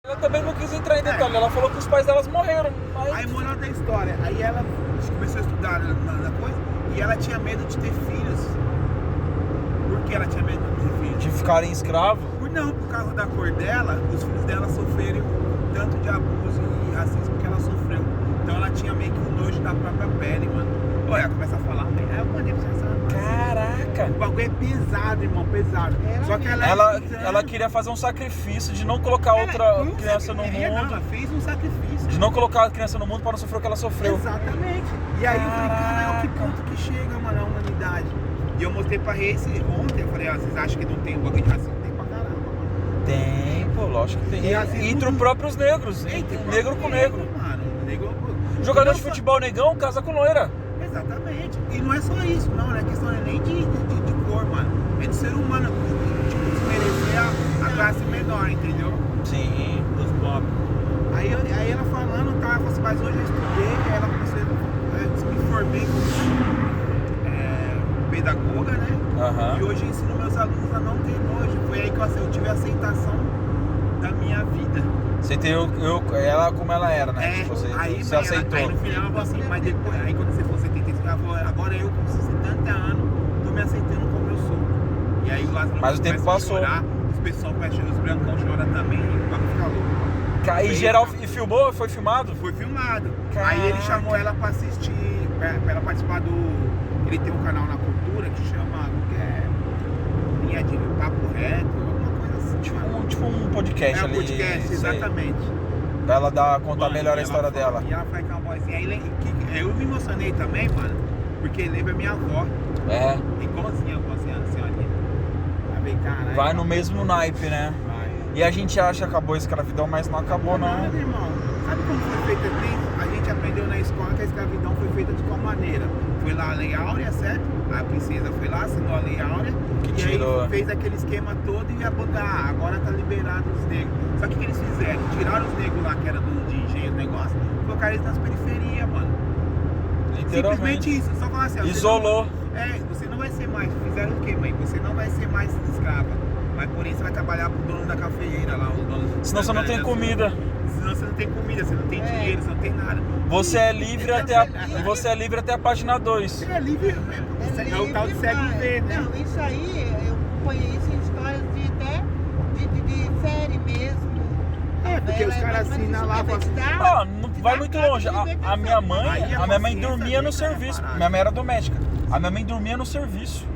Ela também não quis entrar em detalhe, ela falou que os pais delas morreram. Aí moral da história, aí ela começou a estudar na coisa e ela tinha medo de ter filhos. Por que ela tinha medo de ter filhos? De ficarem escravos. Por causa da cor dela, os filhos dela sofreram tanto de abuso e racismo que ela sofreu. Então ela tinha meio que um nojo da própria pele, mano. Olha, ela começa a falar, aí eu mandei pra você. Caraca! O bagulho é pesado, irmão, pesado. Só que Ela queria fazer um sacrifício de não colocar outra criança no mundo. Não, ela fez um sacrifício. De não colocar a criança no mundo para não sofrer o que ela sofreu. Exatamente. E aí eu falei, cara, que ponto que chega, mano, a humanidade. E eu mostrei pra Race ontem, eu falei, vocês acham que não tem um bagulho de racismo? Tem pra caramba, mano. Tem, pô, lógico que tem. E entre os próprios negros, negro com negro. Mano, negro. Jogador de futebol negão casa com loira. Exatamente. E não é só isso, não é questão nem de cor, mano. É de ser humano, tipo, desmerecer a classe menor, entendeu? Sim. Dos pobres. Aí ela falando, tá, eu falei assim, mas hoje eu estudei, aí ela começou a me formei como pedagoga, né? E hoje eu ensino meus alunos a não ter nojo. Foi aí que eu tive a aceitação da minha vida. Você tem ela como ela era, né? Você aceitou. Aí no final ela falou assim, mas depois, aí quando você for 75, ela falou, agora eu com 70 anos, tô me aceitando como eu sou. E aí o Lázaro mas o tempo passou. Chorar, os pessoal começam, os brancão choram também, e vai ficar louco. E geral, e filmou? Foi filmado? Foi filmado. Caraca. Aí ele chamou ela pra assistir, pra ela participar do... Ele tem um canal na Cultura que chama Linha de Papo Reto, alguma coisa assim. Tipo um podcast ali. É um podcast, exatamente. Pra ela contar melhor a história dela. E ela faz com a vozinha. Aí eu me emocionei também, mano, porque lembra minha avó. É. Igualzinha a avó, assim, a senhorinha. Vai no mesmo naipe, né? Vai. E a gente acha que acabou a escravidão, mas não acabou, não. Nada, irmão. Sabe como foi feita? A gente aprendeu na escola que a escravidão foi feita de qual maneira? Foi lá a Lei Áurea, certo? A princesa foi lá, assinou a Lei Áurea. Que e tirou. aí fez aquele esquema todo e ia botar, agora tá liberado os negros. Só que o que eles fizeram? Tiraram os negros lá, que era de engenho do negócio, e colocaram eles nas periferias, mano. Simplesmente isso. Só falar assim, isolou. Você não vai ser mais. Fizeram o quê, mãe? Você não vai ser mais escrava. Mas por isso você vai trabalhar pro dono da cafeeira lá, o dono. Senão você não tem comida. Senão você não tem comida, você não tem dinheiro, você não tem nada. Você é livre até a página 2. É livre, é o tal de cego ver, né? Não, isso aí, eu acompanhei isso em histórias de série mesmo. Porque os caras assinam lá, não vai muito longe. A minha mãe dormia no serviço. Minha mãe era doméstica. A minha mãe dormia no serviço.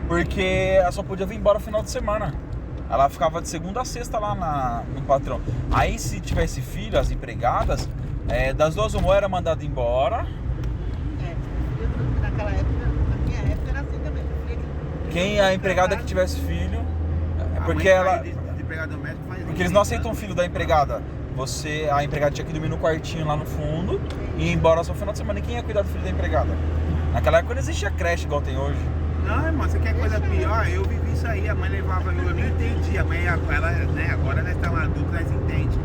Porque ela só podia vir embora no final de semana. Ela ficava de segunda a sexta lá no patrão. Aí se tivesse filho, as empregadas, das duas uma era mandada embora. Naquela época, na minha época era assim também. Quem a empregada que tivesse filho, porque eles não aceitam o filho da empregada. A empregada tinha que dormir no quartinho lá no fundo e ir embora só no final de semana. E quem ia cuidar do filho da empregada? Naquela época não existia creche igual tem hoje. Não, irmão, você quer coisa pior? Eu vivi isso aí, a mãe levava, eu nem entendi. A mãe, ela, né, agora nós estamos adultos, nós entendemos.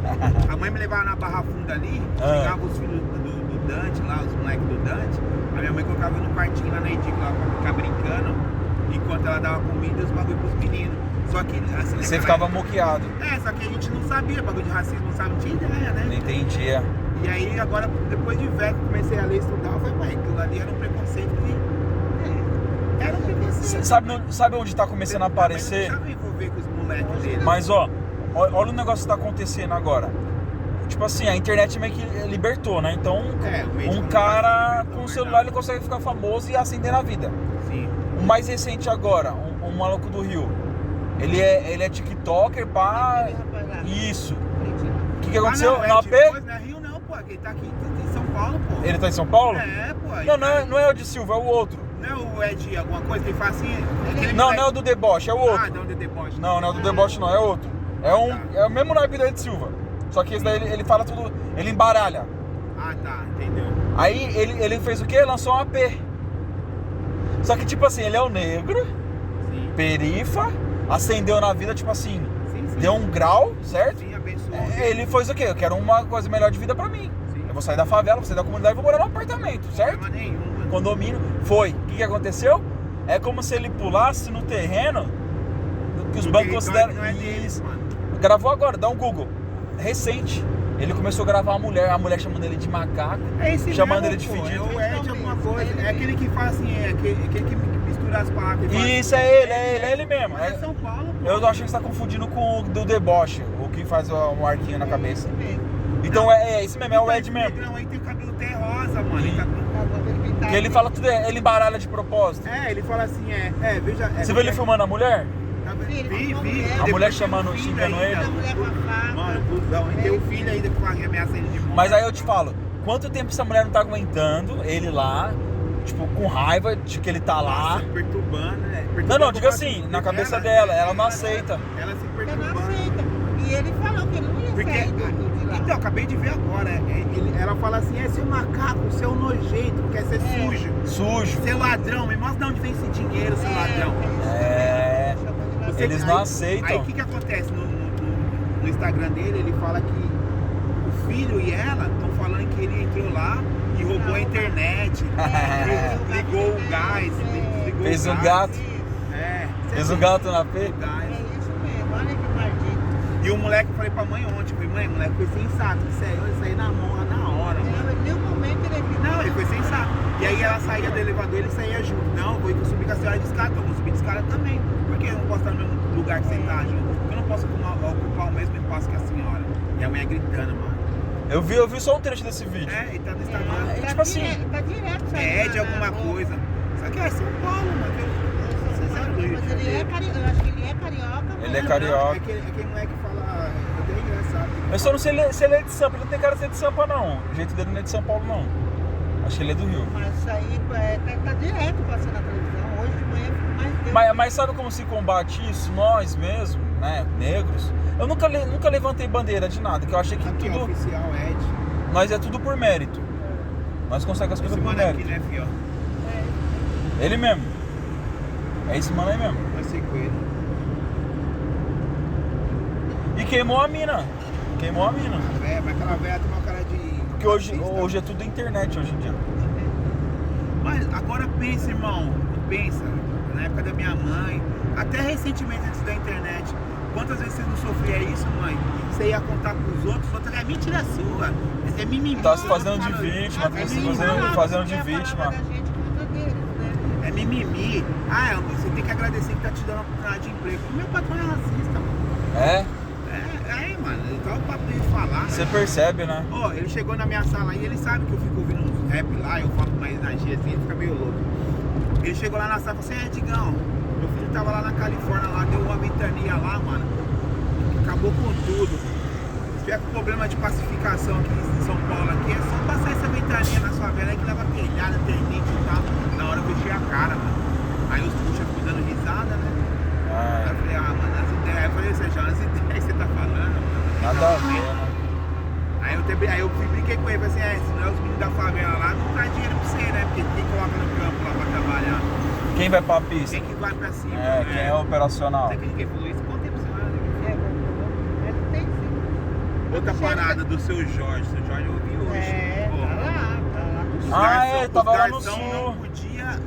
A mãe me levava na Barra Funda ali, chegava os filhos do Dante lá, os moleques do Dante. A minha mãe colocava no quartinho lá na edícula pra ficar brincando, enquanto ela dava comida e os bagulho pros meninos. Só que assim, você ficava moqueado. Só que a gente não sabia, bagulho de racismo, não sabe, não tinha ideia, né? Não entendia. E aí agora, depois de velho, comecei a ler e estudar, eu falei, mãe, aquilo ali era um preconceito que... Era um preconceito. Sabe onde tá começando a aparecer? Não envolver com os moleques dele. Mas olha o negócio que tá acontecendo agora. Tipo assim, a internet meio que libertou, né? Então, um cara com o celular ele consegue ficar famoso e ascender na vida. Sim. O mais recente agora, um maluco do Rio. Ele é TikToker, pá. Isso. O que aconteceu? Não, na AP? Não é Rio não, pô. Ele tá aqui em São Paulo, pô. Ele tá em São Paulo? Pô. Não é o de Silva, é o outro. Não é o Ed alguma coisa que ele faz assim? Não é o do deboche, é o outro. Não é o do deboche. Não é o do deboche não, é outro. É o mesmo naipe do Ed Silva. Só que esse daí ele fala tudo, ele embaralha. Tá, entendeu. Aí ele fez o quê? Lançou um AP. Só que tipo assim, ele é o negro, perifa, ascendeu na vida, tipo assim, deu um grau, certo? Sim, abençoou. Ele fez o quê? Eu quero uma coisa melhor de vida pra mim. Eu vou sair da favela, vou sair da comunidade e vou morar num apartamento, certo? Não nenhum, mano. Condomínio. Foi. O que aconteceu? É como se ele pulasse no terreno que os bancos consideram. Não é deles, mano. Gravou agora, dá um Google. recente. Ele começou a gravar a mulher chamando ele de macaco, É esse chamando mesmo, ele de pô, fedido. É o Ed alguma coisa. É aquele que fala assim, é aquele que mistura as palavras. Isso, é ele mesmo. É São Paulo, pô. Eu acho que você tá confundindo com o do deboche, o que faz um arquinho na cabeça. Isso mesmo. Então é esse mesmo, é o Ed Esse mesmo. negrão aí tem o cabelo até rosa, mano. Sim. Ele tá... Que ele fala tudo, ele embaralha de propósito. É, ele fala assim, veja... Você viu ele filmando a mulher? Vi. A mulher chamando, xingando ele. A mulher com a faca. Mano, cuzão. E tem o filho ainda que ameaça ele de morte. Mas aí eu te falo, quanto tempo essa mulher não tá aguentando ele lá, tipo, com raiva de que ele tá lá? Nossa, perturbando, né? Não, diga assim, na cabeça dela, ela não aceita. Ela se Eu não perturbando. aceita. E ele falou que ele não ia Porque, sair de lá. então, acabei de ver agora. Ela fala assim, seu macaco, seu nojento, quer ser sujo. Sujo. Seu ladrão, me mostra de onde vem esse dinheiro, seu ladrão. É. Você- Eles não aceitam. Aí o que acontece no Instagram dele? Ele fala que o filho e ela estão falando que ele entrou lá e roubou a internet, ligou o gás, ligou Fez o um gás. gato. É. Fez um gato na P. O gás. É isso mesmo, olha que maldito. E o moleque, eu falei pra mãe ontem, eu falei, mãe, o moleque foi sensato, isso aí na mão, na hora, mano. Em nenhum momento ele acreditou. Não, ele foi sensato. E aí ela saía do elevador, ele saía junto. Não, vou subir com a senhora de escada, então vou subir de escada também. Por que eu não posso estar no mesmo lugar que você tá, junto? Porque eu não posso ocupar o mesmo espaço que a senhora. E a mulher gritando, mano. Eu vi só um trecho desse vídeo. Ele tá no Instagram. É, tipo assim, Tá direto É de alguma rua. coisa. Só que é São Paulo, mano. Mas ele é carioca, eu acho que ele é carioca. Ele é mas- carioca. É aquele moleque que fala. É até engraçado. eu só não sei se ele é de Sampa, ele não tem cara de ser de Sampa não. O jeito dele não é de São Paulo não. Acho que ele é do Rio. Mas isso aí tá direto passando na televisão. Hoje de manhã ficou mais tempo. Mas sabe como se combate isso? Nós mesmo, né, negros. Eu nunca levantei bandeira de nada, que eu achei que Aqui, tudo. oficial Ed. Nós é tudo por mérito. Nós conseguimos as coisas Esse por mano aqui, mérito. né, fio? Ele mesmo. É esse mano aí mesmo. Vai ser com ele. E queimou a mina. Queimou a mina. Mas aquela velha tem uma cara de. Porque hoje é tudo internet hoje em dia. Mas agora pensa, irmão. Pensa. Na época da minha mãe, até recentemente antes da internet. Quantas vezes você não sofria isso, mãe? Você ia contar pros outros, é mentira sua. É mimimi. Tá se fazendo de vítima, tá se fazendo de vítima. É mimimi. Você tem que agradecer que tá te dando uma oportunidade de emprego. Meu patrão é racista, mano. É? Mano. Ele tá o papo de falar. Você percebe, né? Ó, ele chegou na minha sala aí, ele sabe que eu fico ouvindo uns rap lá, eu falo com mais energia assim, ele fica meio louco. Ele chegou lá na sala e falou assim, Digão, meu filho tava lá na Califórnia, lá, deu uma ventania lá, mano. Acabou com tudo. Se tiver com problema de pacificação aqui em São Paulo, aqui, é só passar essa ventania na sua vela aí que leva telhada, ternite e tal. Na hora eu fechei a cara, mano. Aí os puxas ficam dando risada, né? Aí eu falei, mano, as ideias. Aí eu falei, Sérgio, as ideias que você tá falando. Nada a ver, né? Aí eu brinquei com ele, falei assim, se não é os meninos da favela lá, não traz dinheiro pra você, né? Porque quem coloca no campo lá pra trabalhar? Quem vai pra pista? Quem que vai pra cima? É, quem é operacional. Sabe quem falou isso? Quanto tempo você vai? Ele tem sim. Outra parada do seu Jorge. Seu Jorge eu ouvi hoje. Tá lá. Ele tava lá no Os garçom sul. não podia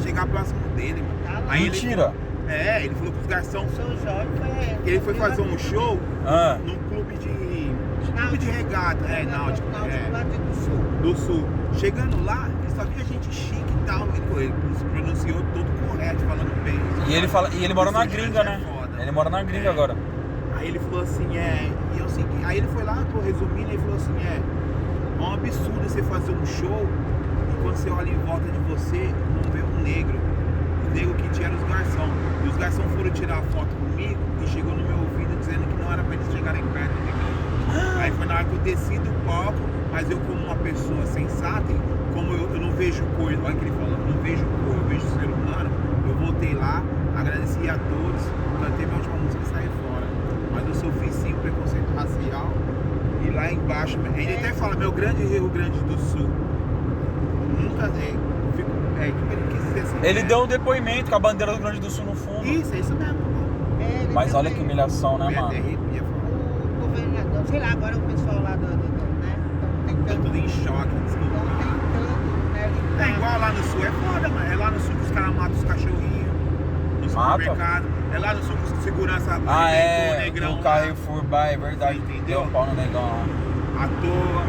chegar próximo dele, mano. Tá lá. Aí Mentira. Ele falou que os garçons. O seu Jorge foi. Ele foi fazer um show Ah, num clube de regata. Náutico. Lá do sul. Do sul. Chegando lá, ele só via gente chique e tal. Ele se pronunciou todo correto, falando bem. e ele mora na Esse gringa, Jorge é né? foda. Ele mora na gringa agora. Aí ele falou assim, e é o seguinte, aí ele foi lá, tô resumindo, ele falou assim, é um absurdo você fazer um show e quando você olha em volta de você, não vê um negro. O negro que tinha era os garçons. E os garçons foram tirar foto comigo e chegou no meu ouvido dizendo que não era pra eles chegarem perto de mim. Aí foi na hora que eu desci do palco, mas eu como uma pessoa sensata, como eu não vejo cor, olha o que ele falou, eu não vejo cor, eu vejo ser humano, eu voltei lá, agradeci a todos, cantei minha última música e saí fora. Mas eu sofri sim preconceito racial. E lá embaixo, ele até fala, meu grande Rio Grande do Sul. Nunca ele quis dizer assim. Ele deu um depoimento com a bandeira do Rio Grande do Sul no fundo. Isso, é isso mesmo. Mas olha que humilhação, né, mano? O governador, sei lá, agora o pessoal lá do né? Tá tudo em choque, desculpa. Estão tentando, né? É igual lá no sul, é foda, mano. É lá no sul que os caras matam os cachorrinhos, no Mata? supermercado. É lá no suco de segurança. Ah, o negrão do lá. Carrefour Bar, é verdade. Você entendeu? Deu um pau no negão lá. À toa.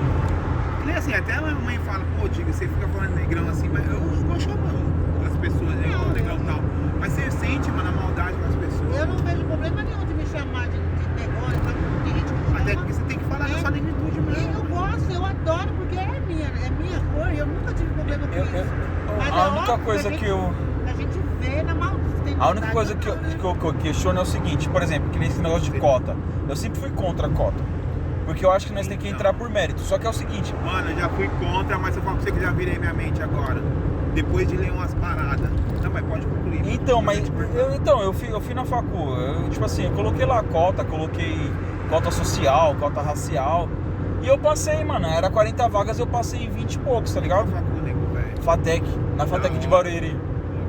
Que nem assim, até a mãe fala, pô, Diego, você fica falando negrão assim, mas eu vou chamando as pessoas, né? Não, Negrão tal. Mas você sente, mano, a maldade com as pessoas. Eu não vejo problema nenhum de me chamar de negócio, então tem gente que me Até chama. porque você tem que falar da sua negritude mesmo. Eu gosto, eu adoro, porque é minha cor, eu nunca tive problema com isso. Mas A é única óbvio coisa a que eu... A gente vê na maldade. A única coisa que eu questiono é o seguinte, por exemplo, que nesse negócio de cota. Eu sempre fui contra a cota. Porque eu acho que nós temos que entrar por mérito. Só que é o seguinte... Mano, eu já fui contra, mas eu falo pra você que já virei minha mente agora. Depois de ler umas paradas. Não, mas pode concluir. Então, mas... Eu fui na facu. Tipo assim, eu coloquei lá a cota, coloquei cota social, cota racial. E eu passei, mano. Era 40 vagas, eu passei em 20 e poucos, tá ligado? Facu, nego, velho. FATEC. Na FATEC de Barueri.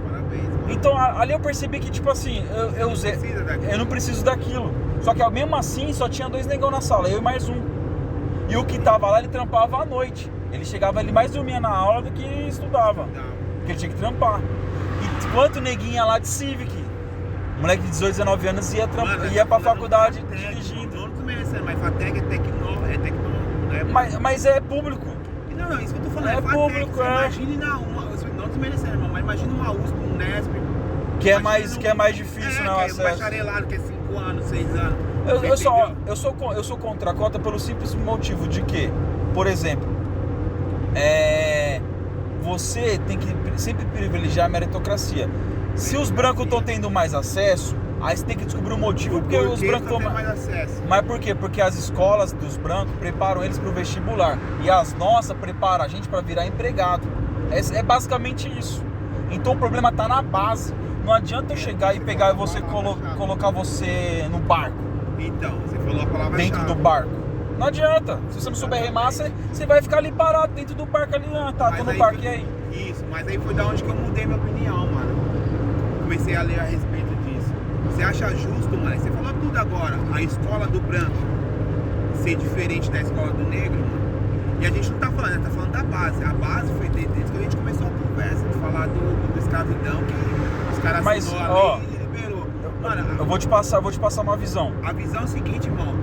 Parabéns, mano. Então, ali eu percebi que, tipo assim, eu usei... precisa daquilo. Eu não preciso daquilo. Só que mesmo assim, só tinha 2 negão na sala, eu e mais um. E o que tava lá, ele trampava à noite. Ele chegava, ele mais dormia na aula do que estudava. Porque ele tinha que trampar. E quanto neguinha lá de Civic? Moleque de 18, 19 anos ia pra faculdade dirigindo. Não desmerecendo, mas FATEC é tecnológico, né? Mas é público. Não, isso que eu tô falando, É FATEC. público, Você é. imagine não desmerecendo, irmão, mas imagina uma USP, um Nesp. Que é mais difícil, né, o que é acesso. bacharelado, que é 5 anos, 6 anos. Eu sou contra a cota pelo simples motivo de que, por exemplo, você tem que sempre privilegiar a meritocracia. Se os brancos estão tendo mais acesso, aí você tem que descobrir o motivo porque os brancos estão estão mais acesso. Mas por quê? Porque as escolas dos brancos preparam eles para o vestibular e as nossas preparam a gente para virar empregado. É basicamente isso. Então o problema está na base. Não adianta eu chegar e pegar você colocar você no barco. Então, você falou a palavra dentro do barco. Não adianta. Se você não souber remar, você vai ficar ali parado dentro do barco ali. Ah, tá, tô no barco, e aí? Isso, mas aí foi da onde que eu mudei minha opinião, mano. Comecei a ler a respeito disso. Você acha justo, mano? Você falou tudo agora. A escola do branco ser diferente da escola do negro, mano. E a gente não tá falando, tá falando da base. A base foi desde que a gente começou a conversa, de falar do escravidão, que os caras assinou a lei e liberou. Mano, eu vou te passar uma visão. A visão é o seguinte, irmão.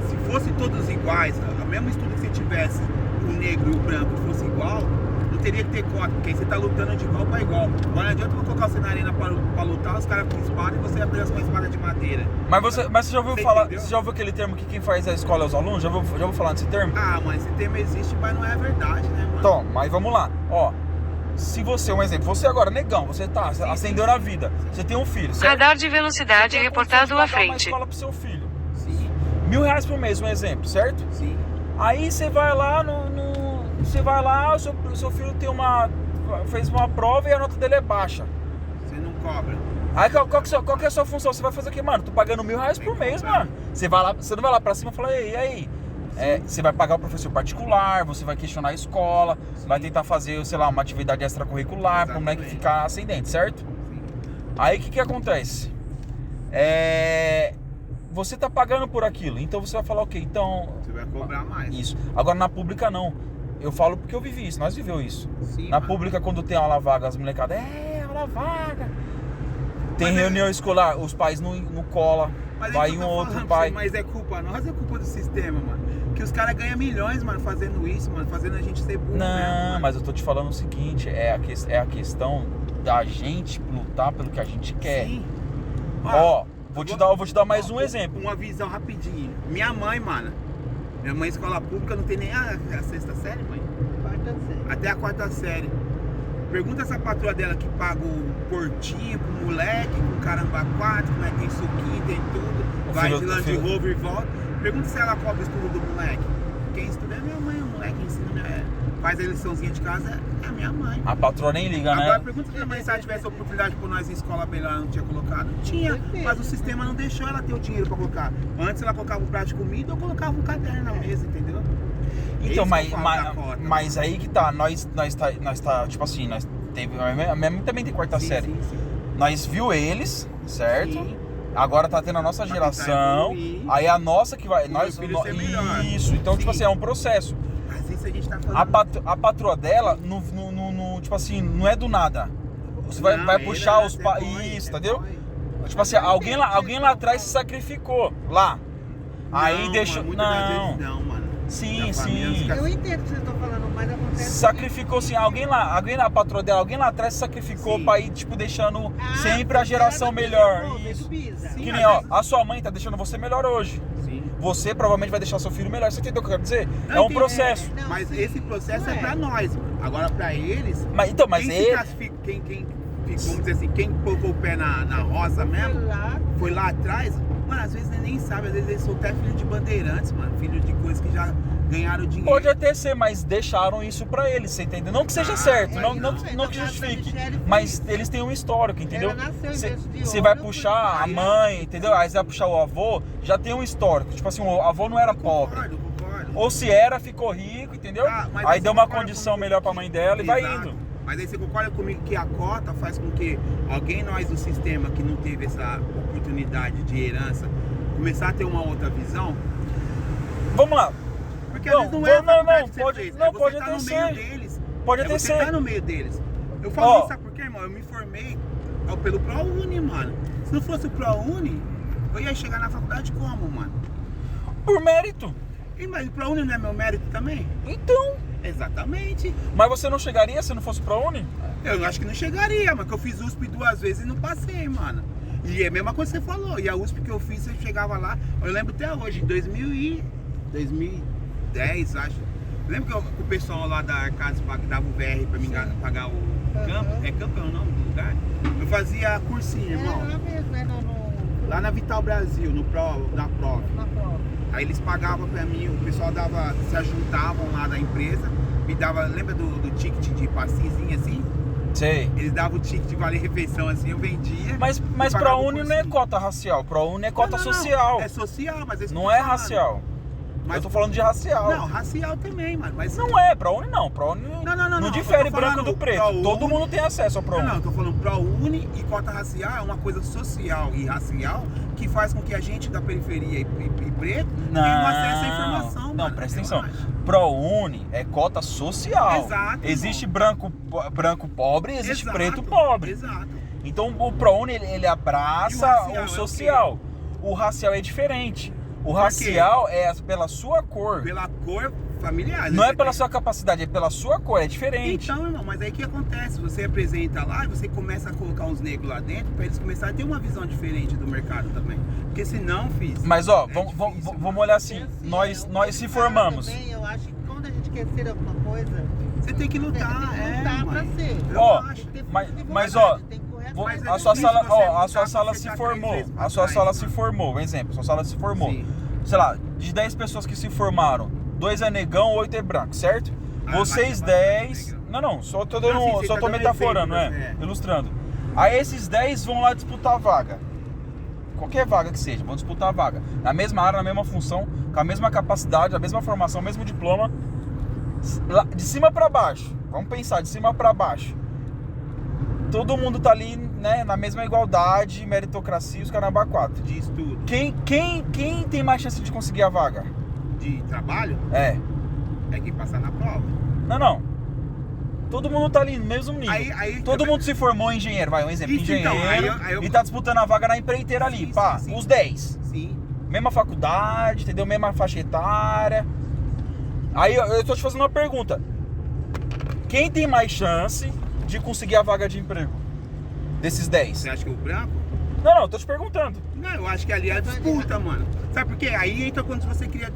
Se fosse todos iguais, a mesma estudo que você tivesse, o negro e o branco fosse igual, não teria que ter cota, porque aí você tá lutando de igual para igual. Agora não adianta eu colocar você na arena pra lutar, os caras com espada e você apenas com uma espada de madeira. Mas você já ouviu falar, entendeu? você já ouviu aquele termo que quem faz a escola é os alunos? Já ouviu falar desse termo? Ah, mano, esse termo existe, mas não é verdade, né, mano? Então, mas vamos lá. Ó, se você, um exemplo, você agora, negão, você tá ascendendo a vida, você tem um filho, certo? Radar de velocidade reportado à Uma frente. escola pro seu filho. Sim, R$1.000 por mês, um exemplo, certo? sim. Aí você vai lá você vai lá, o seu filho fez uma prova e a nota dele é baixa. Você não cobra. Aí qual que é a sua função? Você vai fazer o quê, mano? Tô pagando R$1.000 por mês, mano. Você não vai lá pra cima e fala, e aí? Você vai pagar o professor particular, você vai questionar a escola, vai tentar fazer, sei lá, uma atividade extracurricular para o moleque ficar ascendente, certo? Sim. Aí o que acontece? Você tá pagando por aquilo, então você vai falar, ok, então... Você vai cobrar mais. Isso. Agora na pública não. Eu falo porque eu vivi isso, nós viveu isso. Sim, Na mano. pública, quando tem aula vaga, as molecadas, aula vaga. Tem reunião escolar, os pais não cola, Mas vai é que um eu tô outro falando, pai. Mas é culpa nossa, é culpa do sistema, mano. Que os caras ganham milhões, mano, fazendo isso, mano, fazendo a gente ser burro. Não, mesmo, mano. mas eu tô te falando o seguinte, é a questão da gente lutar pelo que a gente quer. Sim. Ó, vou te dar mais um exemplo. Uma visão rapidinho. Minha mãe, mano. Minha mãe, escola pública, não tem nem a 6ª série, mãe. Quarta série. Até a 4ª série. Pergunta essa patroa dela que paga o portinho pro moleque, com caramba 4, né? Tem suquinho, tem tudo. Vai de Land Rover e volta. Pergunta se ela cobra o estudo do moleque. Quem estuda é minha mãe, o moleque ensina faz a liçãozinha de casa, é a minha mãe. A patroa nem liga, né? Agora pergunta pra minha mãe se ela tivesse a oportunidade por nós em escola bem lá, ela não tinha colocado. Tinha, mas o sistema não deixou ela ter o dinheiro pra colocar. Antes ela colocava um prato de comida ou colocava um caderno na mesa, entendeu? Então, mas aí que tá, nós tá, tipo assim, nós teve, a minha mãe também tem 4ª série. Sim. Nós viu eles, certo? Sim. Agora tá tendo a nossa geração, aí a nossa que vai, nós, isso, então tipo assim, é um processo. Mas isso a gente tá falando. A patroa dela, tipo assim, não é do nada. Você vai puxar os pais, isso, entendeu? Tipo assim, alguém lá atrás se sacrificou. Lá. Aí Não, deixou. mano, muitas das Não. vezes não, mano. Sim, Da sim. família, Eu entendo o que vocês estão falando, mas acontece. Sacrificou sim, alguém lá, a patroa dela, alguém lá atrás se sacrificou Sim. pra ir, tipo, deixando Ah, sempre a geração você melhor. sacrificou, Isso. do Bisa. Sim, Que às nem, ó, vezes- a sua mãe tá deixando você melhor hoje. Sim. Você provavelmente vai deixar seu filho melhor. Você entendeu o que eu quero dizer? Não, É um entendi. processo. Não, Mas sim, esse processo não é pra nós, mano. Agora pra eles, Mas quem se classifica, vamos dizer assim, quem colocou o pé na roça mesmo, Foi lá. foi lá atrás, mano, às vezes ele nem sabe, às vezes eles são até filho de bandeirantes, mano, filho de coisas que já ganharam dinheiro. Pode até ser, mas deixaram isso pra eles, você entendeu? Não que seja Ah, certo, é, não não, que no caso da justifique. Michele foi Mas isso. eles têm um histórico, entendeu? Ela nasceu em berço de Você ouro, vai foi puxar a pai. mãe, entendeu? Aí você vai puxar o avô, já tem um histórico. Tipo assim, o avô não era pobre. Concordo. Ou se era, ficou rico, entendeu? Ah, mas Aí você deu uma concorda condição comigo melhor pra que- mãe dela e vai Exato. indo. Mas aí você concorda comigo que a cota faz com que alguém nós do sistema que não teve essa oportunidade de herança começar a ter uma outra visão? Vamos lá. Porque Não, às vezes não é a não, faculdade não, que você pode- fez, não, é você pode tá até no ser. meio deles. Pode É até você ser. tá no meio deles. Eu falo Ó. isso, sabe por quê, irmão? Eu me formei pelo ProUni, mano. Se não fosse o ProUni, eu ia chegar na faculdade como, mano? Por mérito. E, mas o ProUni não é meu mérito também? Então. Exatamente. Mas você não chegaria se não fosse pra Uni? Eu acho que não chegaria, mas que eu fiz USP 2 vezes e não passei, mano. E é a mesma coisa que você falou. E a USP que eu fiz, eu chegava lá, eu lembro até hoje, em 2010, acho. Eu lembro que o pessoal lá da Arcadas dava o VR pra mim pagar o campo. É campo é o nome do lugar? Eu fazia cursinho, É irmão. lá mesmo, é Lá na Vital Brasil, na prova. na prova. Aí eles pagavam pra mim, o pessoal se ajuntavam lá da empresa, me dava, lembra do ticket de passezinho assim? Sei. Eles davam o ticket de valer refeição assim, eu vendia. Mas e pra pagava o Uni não é cursinho. cota racial, pra Uni é cota Não, social. É social, mas isso que eu Não tô é falando. racial. Mas Eu tô falando de racial. Não, racial também, mano. Mas Não é, pra Uni não. Pra Uni Não, difere eu tô branco falando do preto. ProUni. Todo mundo tem acesso ao Não, ProUni. eu tô falando ProUni e cota racial é uma coisa social e racial que faz com que a gente da periferia e preto tenha um acesso à informação, Não, mano. presta Eu atenção. acho. ProUni é cota social. Exato, Existe irmão. branco pobre e existe Exato, preto pobre. Exato. Então o ProUni ele abraça E o racial é o o social. O racial é diferente. O quê? racial é pela sua cor. Pela cor familiar. Não é Você pela tem- sua capacidade, é pela sua cor, é diferente. Então, irmão, mas aí o que acontece? Você apresenta lá e você começa a colocar uns negros lá dentro pra eles começarem a ter uma visão diferente do mercado também. Porque senão, fiz. Mas ó, é vamos difícil, olhar assim, nós se formamos. Também, eu acho que quando a gente quer ser alguma coisa, Você tem que lutar, tem que lutar pra mãe. ser. Eu Ó, acho. Tem que ter mas- força de mas, vontade, ó, tem que correr Vou- atrás. Mas é a sua difícil sala, você ó, a lutar sua pra sala você se tá formou. 3 vezes pra A sua trás, sala mano. se formou, um exemplo, sua sala se formou. Sim. Sei lá, de 10 pessoas que se formaram, 2 é negão, 8 é branco, certo? Ah, Vocês vai ter 10. bastante Não, só tô Não, dando, sim, você só tá tô dando metaforando, exemplos, né? Ilustrando. Aí esses 10 vão lá disputar a vaga. Qualquer vaga que seja, vão disputar a vaga. Na mesma área, na mesma função, com a mesma capacidade, a mesma formação, o mesmo diploma. De cima pra baixo. Vamos pensar, de cima pra baixo. Todo mundo tá ali, né, na mesma igualdade, meritocracia, os caramba 4. De estudo, Quem tem mais chance de conseguir a vaga? de trabalho, É. é quem passar na prova. Não. Todo mundo tá ali no mesmo nível. Aí Todo também- mundo se formou em engenheiro, vai, um exemplo, Isso, então, engenheiro, aí eu- e tá disputando a vaga na empreiteira ali, Sim, pá, sim. os 10. Sim. Mesma faculdade, entendeu? Mesma faixa etária. Aí eu tô te fazendo uma pergunta. Quem tem mais chance de conseguir a vaga de emprego? Desses 10? Você acha que o branco? Não, eu tô te perguntando. Não, eu acho que ali é a disputa, mano. Sabe por quê? Aí entra quando você cria.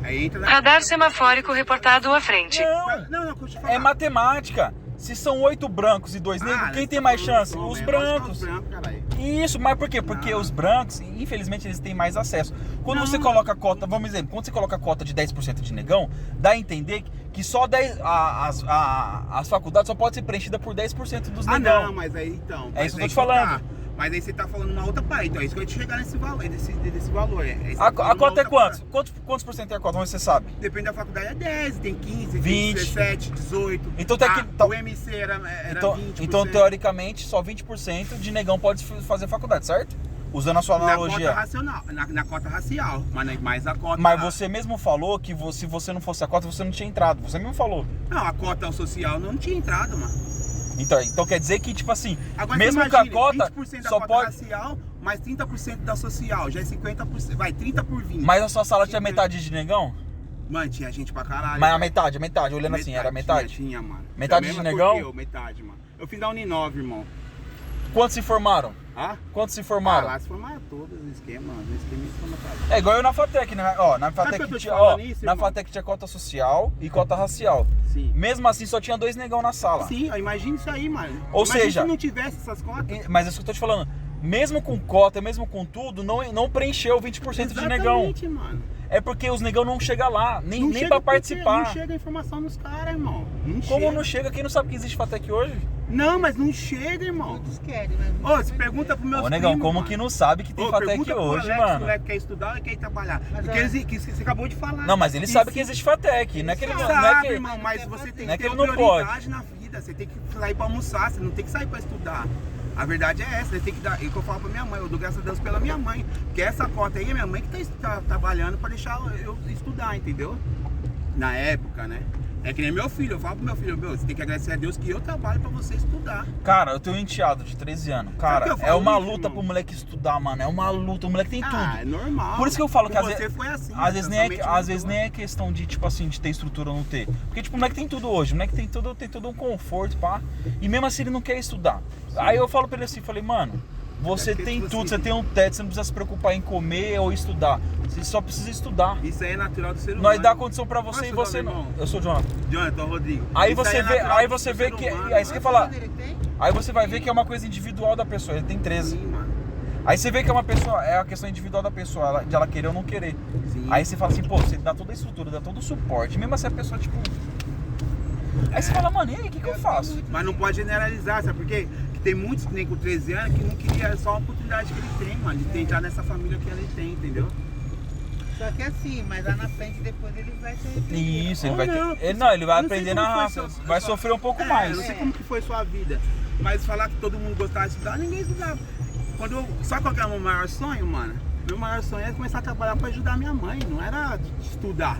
Aí entra na. Radar semafórico reportado à frente. Não, Não, deixa eu falar. é matemática. Se são 8 brancos e 2 negros, quem tem mais chance? Os brancos. Os brancos, caralho. Isso, mas por quê? Porque Não. os brancos, infelizmente, eles têm mais acesso. Quando Não. você coloca a cota, vamos exemplo, quando você coloca a cota de 10% de negão, dá a entender que só 10, as faculdades só podem ser preenchidas por 10% dos Ah, negão. não, mas aí então. É mas isso que eu aí tô te falando. tá. Mas aí você tá falando uma outra parte. Então é isso que eu ia te chegar nesse valor, desse valor. Aí você A tá falando uma cota é outra quantos? parte. Quantos por cento é a cota? Vamos ver se você sabe. Depende da faculdade, é 10, tem 15, 20. 17, 18. Então tem que- O MC era 20%. Então, teoricamente, só 20% de negão pode fazer faculdade, certo? Usando a sua Na cota analogia. racional, na cota racial, mas mais a cota. Mas você mesmo falou que se você não fosse a cota, você não tinha entrado. Você mesmo falou. Não, a cota social não tinha entrado, mano. Então quer dizer que, tipo assim, Agora mesmo você com a imagina, cota, 20% da só cota pode... racial mais 30% da social, já é 50%, vai, 30 por 20. Mas a sua sala tinha metade de negão? Mano, tinha gente pra caralho. Mas a velho. metade, olhando assim, era metade? Tinha, mano. Metade É a de mesma negão? cor que eu, metade, mano. Eu fiz da Uninove, irmão. Quantos se formaram? Ah? Quantos se Ah, formaram? lá se formaram todos no esquema, no esquema se forma tudo. É igual eu na FATEC, né? Ó, na Sabe que eu FATEC tô te tinha, falando isso, na irmão? FATEC tinha cota social e cota racial. Sim. Mesmo assim, só tinha 2 negão na sala. Sim, imagina isso aí, mano. Ou Imagina seja- se não tivesse essas cotas. Mas é isso que eu tô te falando. Mesmo com cota, mesmo com tudo, não preencheu 20% de negão. Exatamente, mano. É porque os negão não chegam lá, nem Não pra chega porque participar. Não chega a informação nos caras, irmão. Não Como chega. não chega? Quem não sabe que existe FATEC hoje? Não, mas não chega, irmão. Muitos querem, mas Ô, muitos se não pergunta querem. pros meus Ô, negão, primos, como mano. que não sabe que tem Ô, FATEC pergunta pro hoje, Alex, mano? O moleque quer estudar e quer ir trabalhar. Mas Porque é- que você acabou de falar. Não, mas ele E sabe se- que existe FATEC. Não é que ele não é Sabe, que... irmão, mas você tem não é que que ter ele não prioridade na vida. Você tem que sair pra almoçar, você não tem que sair pra estudar. A verdade é essa, você tem que dar. É o que eu falo pra minha mãe, eu dou graças a Deus pela minha mãe. Porque essa cota aí é minha mãe que tá trabalhando pra deixar eu estudar, entendeu? Na época, né? É que nem meu filho, eu falo pro meu filho, você tem que agradecer a Deus que eu trabalho pra você estudar. Cara, eu tenho um enteado de 13 anos. Sabe Cara, que eu é falo uma isso, luta irmão? pro moleque estudar, mano. É uma luta. O moleque tem tudo. Ah, é normal. Por isso que eu falo que Com às você vezes, foi assim, às vezes, nem é, pensamento às vezes mudou. nem é questão de, tipo assim, de ter estrutura ou não ter. Porque, tipo, o moleque tem tudo hoje. O moleque tem todo um conforto, pá. E mesmo assim ele não quer estudar. Aí eu falo pra ele assim, falei, mano, você É porque, tem tipo tudo, assim, você tem um teto, você não precisa se preocupar em comer ou estudar. Você só precisa estudar. Isso aí é natural do ser humano. Nós dá condição pra você Qual é e seu você nome, não. irmão? Eu sou o Jonathan. Jonathan Rodrigo. Aí Isso você é vê, natural aí do você ser vê que. humano. Aí você quer Quantos falar. anos ele tem? Aí você vai ver que é uma coisa individual da pessoa, ele tem 13. Sim, mano. Aí você vê que é uma pessoa, é a questão individual da pessoa, de ela querer ou não querer. Sim. Aí você fala assim, pô, você dá toda a estrutura, dá todo o suporte, mesmo assim a pessoa, tipo. Aí você fala, mano, e aí, o que eu faço? Mas não pode generalizar, sabe por quê? Que tem muitos que nem com 13 anos que não queria só a oportunidade que ele tem, mano, de tentar nessa família que ele tem, entendeu? Só que assim, mas lá na frente depois ele vai se arrepender. Isso, ele Ou vai não, ter. Ele vai eu não sei aprender como na foi raça, seu- vai sofrer um pouco Eu mais. não sei como que foi sua vida, mas falar que todo mundo gostava de estudar, ninguém estudava. Sabe qual que era o meu maior sonho, mano? Meu maior sonho era começar a trabalhar pra ajudar minha mãe, não era estudar.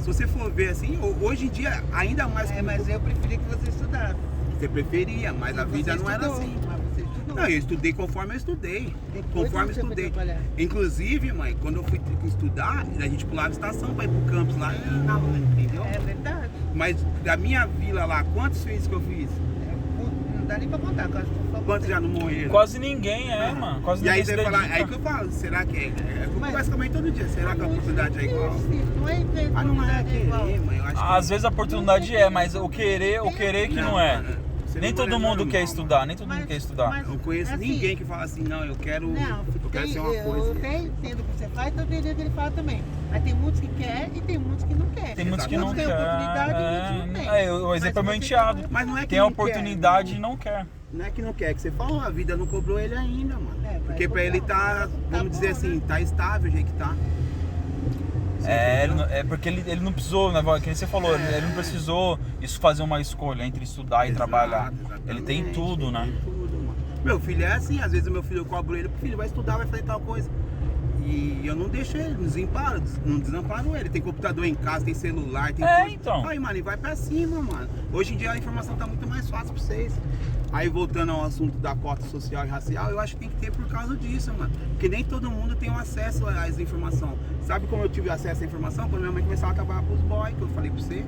Se você for ver assim, hoje em dia, ainda mais É, como mas eu preferi que você estudasse. você preferia, mas a Você vida não era estudou, assim. Mas você estudou. Não, eu estudei conforme eu estudei. Depois Conforme eu você foi estudei. trabalhar. Inclusive, mãe, quando eu fui estudar, a gente pulava estação pra ir pro campus lá e na rua, entendeu? É verdade. Mas da minha vila lá, quantos vezes que eu fiz? Não dá nem pra contar, que eu acho que só Quantos você. já não morreram? Quase ninguém mano. Quase E aí ninguém se você fala, dedica. aí que eu falo, será que é? Eu Mas- converso com a mãe todo dia, será que a oportunidade é igual? Não é ver Ah, não é oportunidade igual. querer, mãe, eu acho que... Às vezes a oportunidade é, mas o querer que não é. mano, você Nem não todo é mundo normal, quer mano. estudar, nem todo mundo Mas- quer estudar. mas- Eu não conheço Assim, ninguém que fala assim, não, eu quero ser uma eu coisa. até entendo o que você faz, então eu entendo o que ele fala também. Mas tem muitos que querem e tem muitos que não querem. Tem muitos que não Muitos têm quer. oportunidade e muitos não têm. O exemplo é Mas meu você enteado. tá- Mas não é que Tem a não oportunidade quer, e não quer. Não é que não quer, que você falou, a vida não cobrou ele ainda, mano. É, vai Porque pra ele cobrar, tá, tá vamos bom, dizer assim, né? tá estável o jeito que tá. É porque ele não precisou, né? Que nem você falou, ele não precisou isso fazer uma escolha entre estudar e Exato, trabalhar. exatamente, Ele tem tudo, né? Tem tudo, mano. Meu filho é assim, às vezes o meu filho eu cobro ele, filho, vai estudar, vai fazer tal coisa. E eu não deixo ele, não desamparo ele. Tem computador em casa, tem celular, tem É, tudo. então. Aí, mano, e vai pra cima, mano. Hoje em dia a informação tá muito mais fácil pra vocês. Aí, voltando ao assunto da cota social e racial, eu acho que tem que ter por causa disso, mano. Porque nem todo mundo tem um acesso às informações. Sabe como eu tive acesso à informação? Quando minha mãe começava a trabalhar pros boys, que eu falei pra você.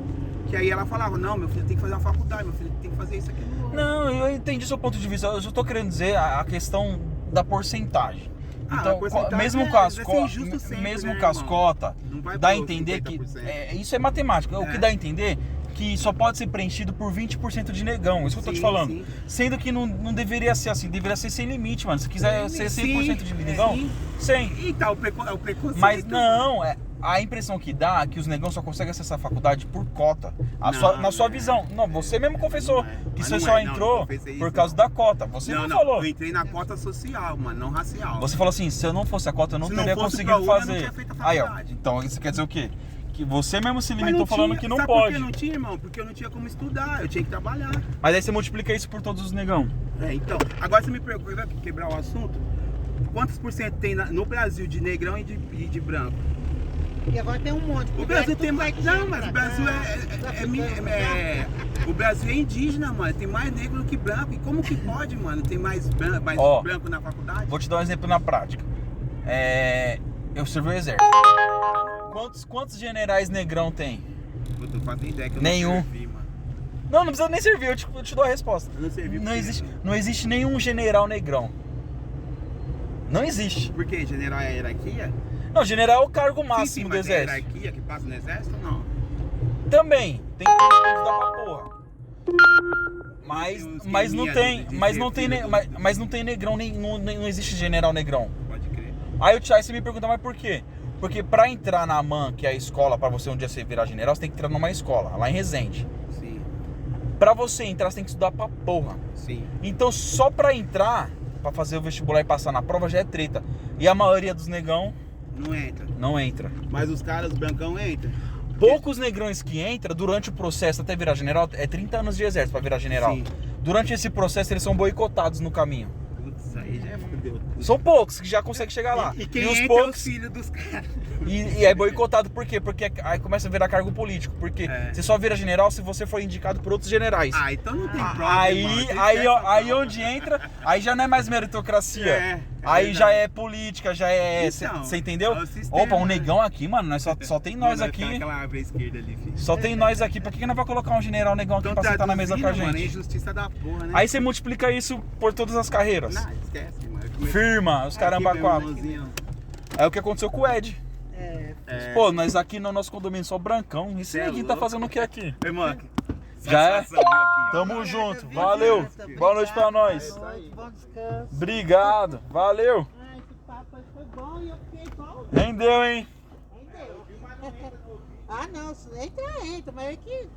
Que aí ela falava, não, meu filho tem que fazer uma faculdade, meu filho tem que fazer isso aqui no outro. Não, eu entendi seu ponto de vista. Eu só tô querendo dizer a questão da porcentagem. Ah, Então, a porcentagem mesmo com as vai ser injusto sempre, mesmo né, com as irmão? cotas, Não vai dá a pôr entender que 50%. isso é matemática. O que É. dá a entender que só pode ser preenchido por 20% de negão. Isso que eu tô te Sim, falando. sim. Sendo que não deveria ser assim, deveria ser sem limite, mano. Se quiser ser 100% de Sim, negão, sim. 100. Então, é o preconceito. Mas não, a impressão que dá é que os negão só conseguem acessar a faculdade por cota. Na sua não é. visão. Não, você mesmo confessou Não é. que Mas você não só é, não, entrou não confessei por isso, causa não. da cota. Você não falou. Eu entrei na cota social, mano, não racial. Você falou assim, se eu não fosse a cota, eu não Se não teria fosse conseguido pra UNA, eu não fazer. tinha feito a Aí, ó. faculdade. Então isso quer dizer o quê? Que você mesmo se Mas limitou falando tinha. que não Sabe pode. por que não tinha, irmão? Porque eu não tinha como estudar, eu tinha que trabalhar. Mas aí você multiplica isso por todos os negão. Então, agora você me pergunta, vai quebrar o assunto, quantos por cento tem no Brasil de negrão e de branco? E agora tem um monte. O Brasil tem mais. mais. Não, mas o Brasil o Brasil é indígena, mano. Tem mais negro que branco. E como que pode, mano? Tem mais branco na faculdade? Vou te dar um exemplo na prática. Eu servi o exército. Quantos generais negrão tem? Eu tô fazendo ideia que eu Nenhum. não servi, mano. Não precisa nem servir, eu te dou a resposta. Eu não servi. Não existe nenhum general negrão. Não existe. Por quê? General é a hierarquia? Não, general é o cargo Sim, máximo do mas é a exército. hierarquia que passa no exército ou não? Também. Tem que dar pra porra. Mas não tem negrão, não existe general negrão. Pode crer. Aí você me pergunta, mas por quê? Porque pra entrar na AMAN, que é a escola pra você um dia você virar general, você tem que entrar numa escola, lá em Resende. Sim. Pra você entrar, você tem que estudar pra porra. Sim. Então só pra entrar, pra fazer o vestibular e passar na prova já é treta. E a maioria dos negão Não entra. não entra. Mas os caras brancão entram. Poucos negrões que entram, durante o processo até virar general, é 30 anos de exército pra virar general. Sim. Durante esse processo eles são boicotados no caminho. Putz, aí já fudeu. São poucos que já conseguem chegar lá. E quem os entra é poucos os filhos dos caras. e é boicotado por quê? Porque aí começa a virar cargo político. Porque você só vira general se você for indicado por outros generais. Ah, então não tem prova, irmão. Aí onde entra, aí já não é mais meritocracia. É aí já verdade. é política, já é. Então, Você entendeu? é o sistema, Opa, um né? negão aqui, mano. Só tem nós Mano, aqui. Aquela árvore esquerda ali, filho. Só tem nós aqui. Pra que nós vamos colocar um general negão aqui Então, pra sentar na mesa com a mano, é gente? injustiça da porra, né? Aí você multiplica isso por todas as carreiras. Não, esquece, mano. Firma, os caramba Aqui, meu quatro. irmãozinho. É o que aconteceu com o Ed. É. Pô, nós aqui no nosso condomínio só brancão. Esse Cê é neguinho tá louco. fazendo o que aqui? Irmão, Já é? satisfação, meu aqui, ó. Tamo junto. Valeu. Boa noite pra nós. Bom descanso. Obrigado. Valeu. Ah, esse papo aí foi bom e eu fiquei igual. Rendeu, hein? Entendeu? Ah, não, entra, mas é que.